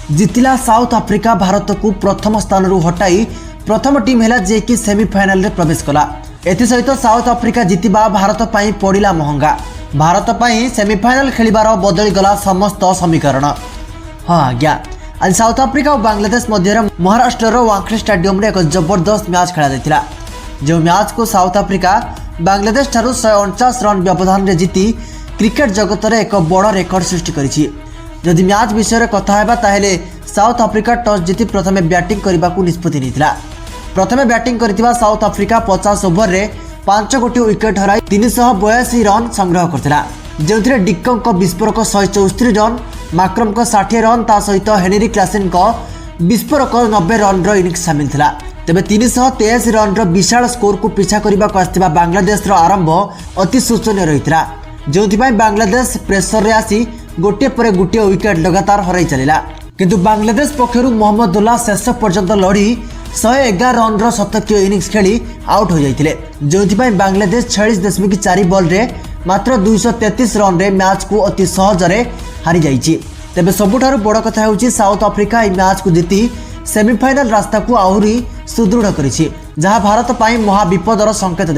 जितिला south Africa Bharat को प्रथम स्थान हटाई प्रथम टीम है जे कि सेमिफाइनाल रे प्रवेश कला। एसत साउथ आफ्रिका जितिबा भारत पर पड़ा महंगा। भारत पर सेमिफाइनाल खेलिबार बदली गला समस्त समीकरण। हाँ आज्ञा, आज साउथ आफ्रिका और बांग्लादेश मध्य महाराष्ट्र वांखेड़े स्टेडियम रे एक जबरदस्त मैच खेला जाता। जो मैच को साउथ आफ्रिका बांग्लादेश ठारू 149 रन व्यवधान रे जीति क्रिकेट जगत रे एक बड़ रेकर्ड सृष्टि करिछि। जदि मैच विषय कथा हेबा ताहेले साउथ आफ्रिका टॉस जीति प्रथमे बैटिंग करने को निष्पत्ति नेइथिला। प्रथमे बैटिंग करथिबा साउथ आफ्रिका 50 ओवर रे 5 गोटी विकेट हराई 382 रन संग्रह करथिला। जेउथिरे डिक्कंक विस्फोरक 164 रन, माक्रमक 60 रन ता सहित हेनरी क्लासेनक विस्फोरक 90 रन रो इनिंग्स शामिल थिला। तेबे 383 रन रो विशाल स्कोर को पीछा करबा को आस्थिबा बांग्लादेश रो आरंभ अति शोचनीय रहितरा। जोंथिबाई बांग्लादेश प्रेसर रे आसी गोटे पर गोटे विकेट लगातार हराई चलिला। किंतु बांग्लादेश पक्षरु मोहम्मदुल्लाह शेष पर्यंत लड़ी 111 रन रो शतकीय इनिंग्स खेली आउट हो जाइतिले। जोंथिबाई बांग्लादेश 46.4 बॉल रे मात्र 233 रन रे मैच को अति सहज रे हारी जाइछि। तेबे सबुठारु बड़ कथा होउछि साउथ आफ्रिका ई मैच को जीति सेमीफाइनल रास्ता को आहुरी सुदृढ़ करिछि, जहां भारत पई महा विपदर संकेत।